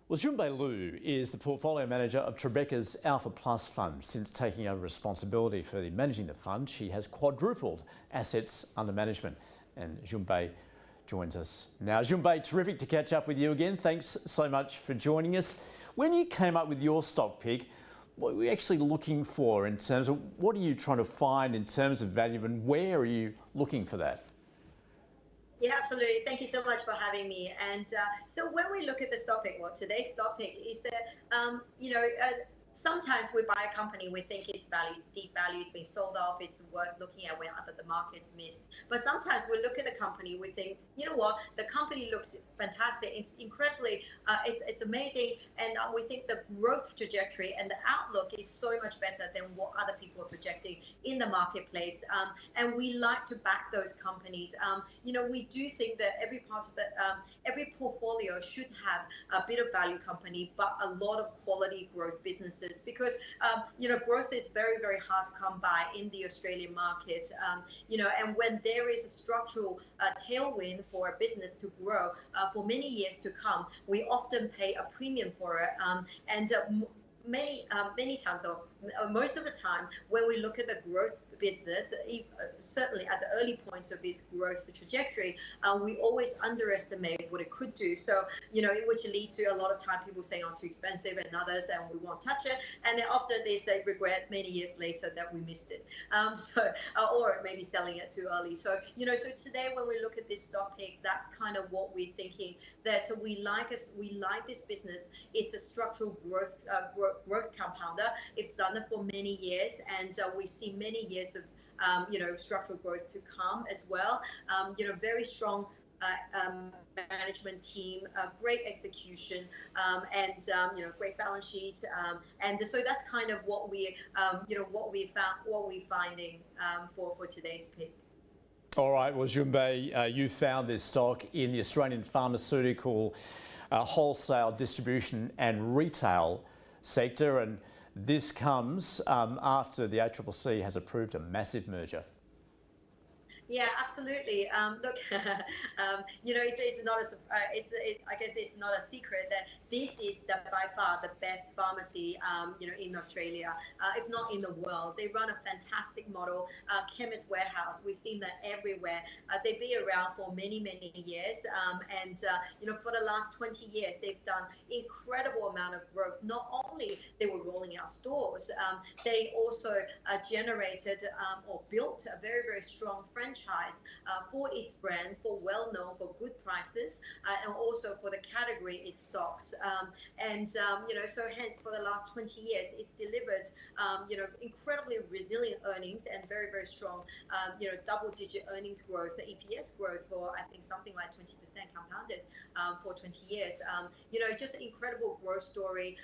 Well, Jun Bei Liu is the portfolio manager of Tribeca's Alpha Plus fund. Since taking over responsibility for managing the fund, she has quadrupled assets under management. And Jun Bei joins us now. Jun Bei, terrific to catch up with you again. Thanks so much for joining us. When you came up with your stock pick, what were you actually looking for in terms of what are you trying to find in terms of value, and where are you looking for that? Yeah, absolutely. Thank you so much for having me. And so when we look at the stock pick, well, today's stock pick is that, sometimes we buy a company, we think it's valued, it's deep value, it's been sold off, it's worth looking at where other the market's missed. But sometimes we look at a company, we think, you know what, the company looks fantastic, it's incredibly, it's amazing, and we think the growth trajectory and the outlook is so much better than what other people are projecting in the marketplace. And we like to back those companies. We do think that every part of the, every portfolio should have a bit of value company, but a lot of quality growth businesses, because growth is very, very hard to come by in the Australian market. And when there is a structural tailwind for a business to grow for many years to come, we often pay a premium for it. Many times, or most of the time, when we look at the growth business, certainly at the early points of its growth trajectory, we always underestimate what it could do. So, which leads to a lot of time people saying, oh, too expensive, and others, and we won't touch it. And then often they regret many years later that we missed it. Or maybe selling it too early. So, so today when we look at this stock pick, that's kind of what we're thinking, that we like this business. It's a structural growth compounder. It's done it for many years, and we see many years of structural growth to come as well. Very strong management team, great execution, and great balance sheet, and so that's kind of what we what we're finding for today's pick. All right, well, Jun Bei, you found this stock in the Australian pharmaceutical wholesale distribution and retail sector, and this comes after the ACCC has approved a massive merger. Yeah, absolutely. Look, it's not I guess it's not a secret that this is by far the best pharmacy, in Australia, if not in the world. They run a fantastic model. Chemist Warehouse, we've seen that everywhere. They've been around for many, many years, and for the last 20 years, they've done incredible amount of growth. Not only they were rolling out stores, they also generated or built a very, very strong franchise for its brand, for well-known, for good prices, and also for the category it stocks. So hence for the last 20 years, it's delivered, incredibly resilient earnings and very, very strong, double-digit earnings growth, the EPS growth for, I think, something like 20% compounded for 20 years. Just an incredible growth story.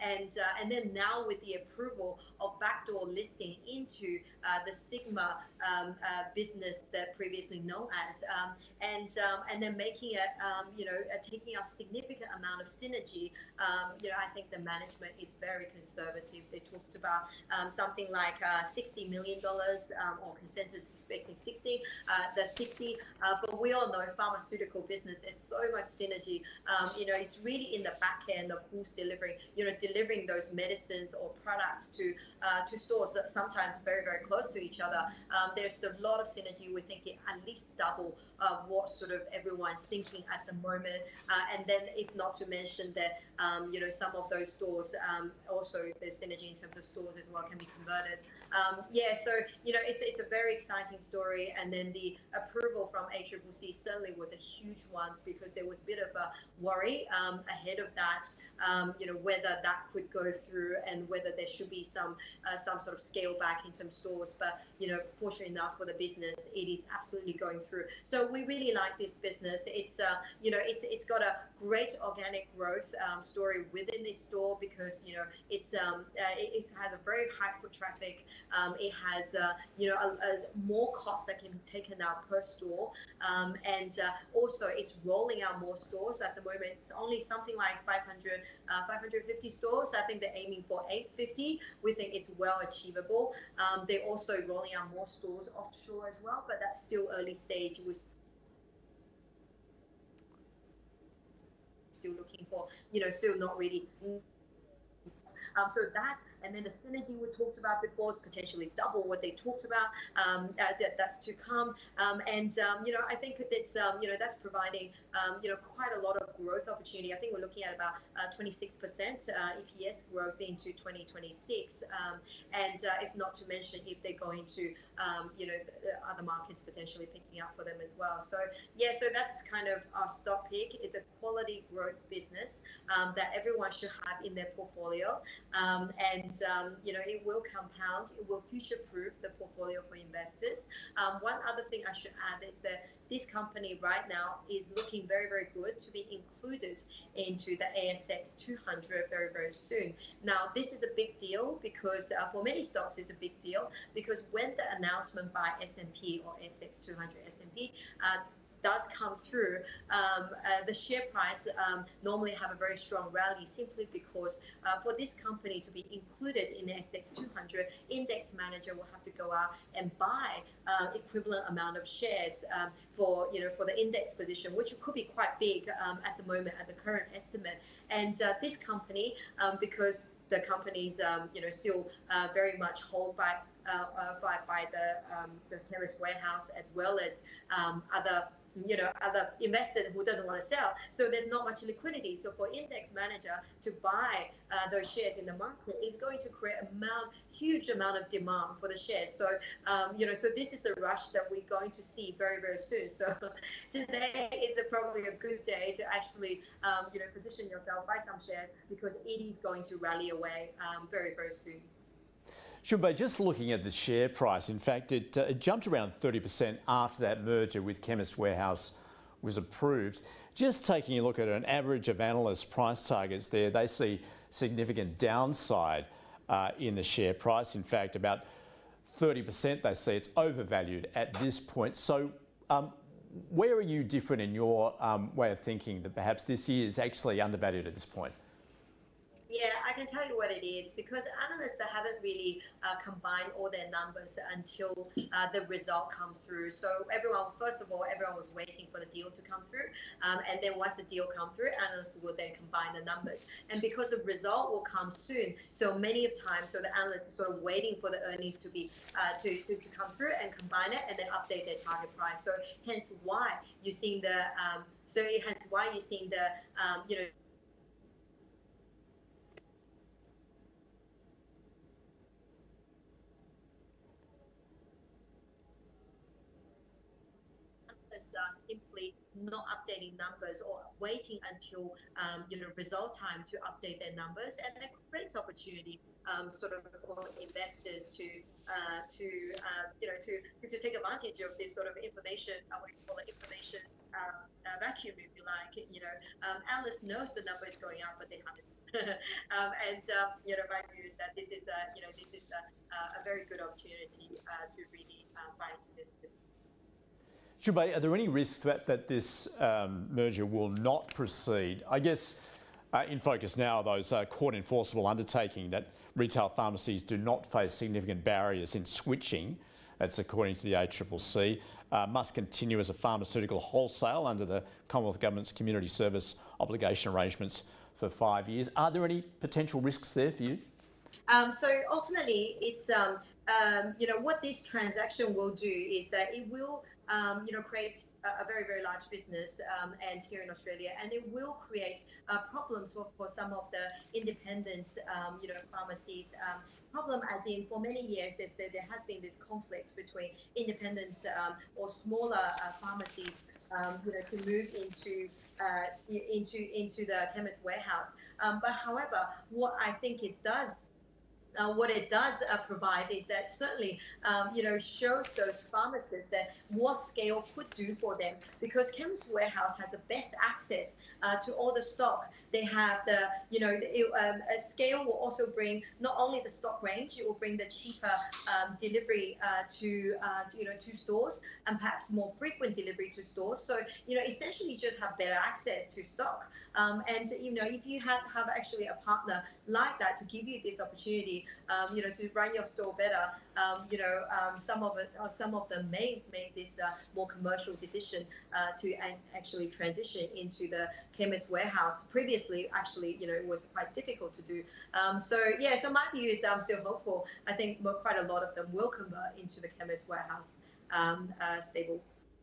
And then now with the approval of backdoor listing into the Sigma business that previously known as, and then making it, taking a significant amount of synergy. I think the management is very conservative. They talked about something like $60 million, or consensus expecting 60, the 60. But we all know pharmaceutical business, there's so much synergy. It's really in the back end of who's delivering those medicines or products to stores that sometimes very, very close to each other. There's a lot of synergy. We're thinking at least double what sort of everyone's thinking at the moment. And then if not to mention that, some of those stores, also there's synergy in terms of stores as well, can be converted. So, it's a very exciting story. And then the approval from ACCC certainly was a huge one, because there was a bit of a worry ahead of that, whether that could go through and whether there should be some sort of scale back in terms of stores. But, fortunately enough for the business, it is absolutely going through. So we really like this business. It's got a great organic growth story within this store, because it has a very high foot traffic. It has more costs that can be taken out per store, and also it's rolling out more stores. At the moment, it's only something like 550 stores. I think they're aiming for 850. We think it's well achievable. They're also rolling out more stores offshore as well, but that's still early stage. still looking for, still not really. So that, and then the synergy we talked about before, potentially double what they talked about, that's to come. I think that's, that's providing, quite a lot of growth opportunity. I think we're looking at about 26% EPS growth into 2026. If not to mention, if they're going to, the other markets potentially picking up for them as well. So, yeah, so that's kind of our stock pick. It's a quality growth business that everyone should have in their portfolio. It will compound, it will future-proof the portfolio for investors. One other thing I should add is that this company right now is looking very, very good to be included into the ASX 200 very, very soon. Now, this is a big deal because for many stocks, it's a big deal because when the announcement by S&P or ASX 200 S&P does come through, the share price normally have a very strong rally simply because for this company to be included in the ASX 200, index manager will have to go out and buy equivalent amount of shares for the index position, which could be quite big at the moment at the current estimate. And this company, because the company's still very much held by the Chemist Warehouse as well as other investors who doesn't want to sell. So there's not much liquidity. So for index manager to buy those shares in the market is going to create huge amount of demand for the shares. So, so this is the rush that we're going to see very, very soon. So today is probably a good day to actually, position yourself, buy some shares because it is going to rally away very, very soon. Jun Bei, just looking at the share price, in fact, it jumped around 30% after that merger with Chemist Warehouse was approved. Just taking a look at an average of analyst price targets there, they see significant downside in the share price. In fact, about 30% they see it's overvalued at this point. So where are you different in your way of thinking that perhaps this is actually undervalued at this point? Yeah, I can tell you what it is because analysts haven't really combined all their numbers until the result comes through. So first of all, everyone was waiting for the deal to come through. And then once the deal comes through, analysts will then combine the numbers. And because the result will come soon, so many of times, so the analysts are sort of waiting for the earnings to be to come through and combine it and then update their target price. So hence why you're seeing the simply not updating numbers or waiting until result time to update their numbers, and that creates opportunity sort of for investors to take advantage of this sort of information. What do you call it? Information vacuum, if you like. Analysts knows the number is going up, but they haven't. My view is that this is a very good opportunity to really buy into this business. Jun Bei, are there any risks that this merger will not proceed? I guess in focus now are those court enforceable undertaking that retail pharmacies do not face significant barriers in switching. That's according to the ACCC. Must continue as a pharmaceutical wholesale under the Commonwealth Government's community service obligation arrangements for 5 years. Are there any potential risks there for you? So ultimately, it's what this transaction will do is that it will create a very, very large business and here in Australia, and it will create problems for some of the independent pharmacies. Problem as in for many years there has been this conflict between independent or smaller pharmacies to move into the Chemist Warehouse. But however, what I think it does provide is that certainly, shows those pharmacists that what scale could do for them, because Chemist Warehouse has the best access to all the stock. They have a scale will also bring not only the stock range, it will bring the cheaper delivery to stores and perhaps more frequent delivery to stores. So, essentially you just have better access to stock. And if you have actually a partner like that to give you this opportunity, strategy, to run your store better. Some of them may make this more commercial decision to actually transition into the Chemist Warehouse. Previously, actually, it was quite difficult to do. So my view is that I'm still hopeful. I think quite a lot of them will convert into the Chemist Warehouse stable.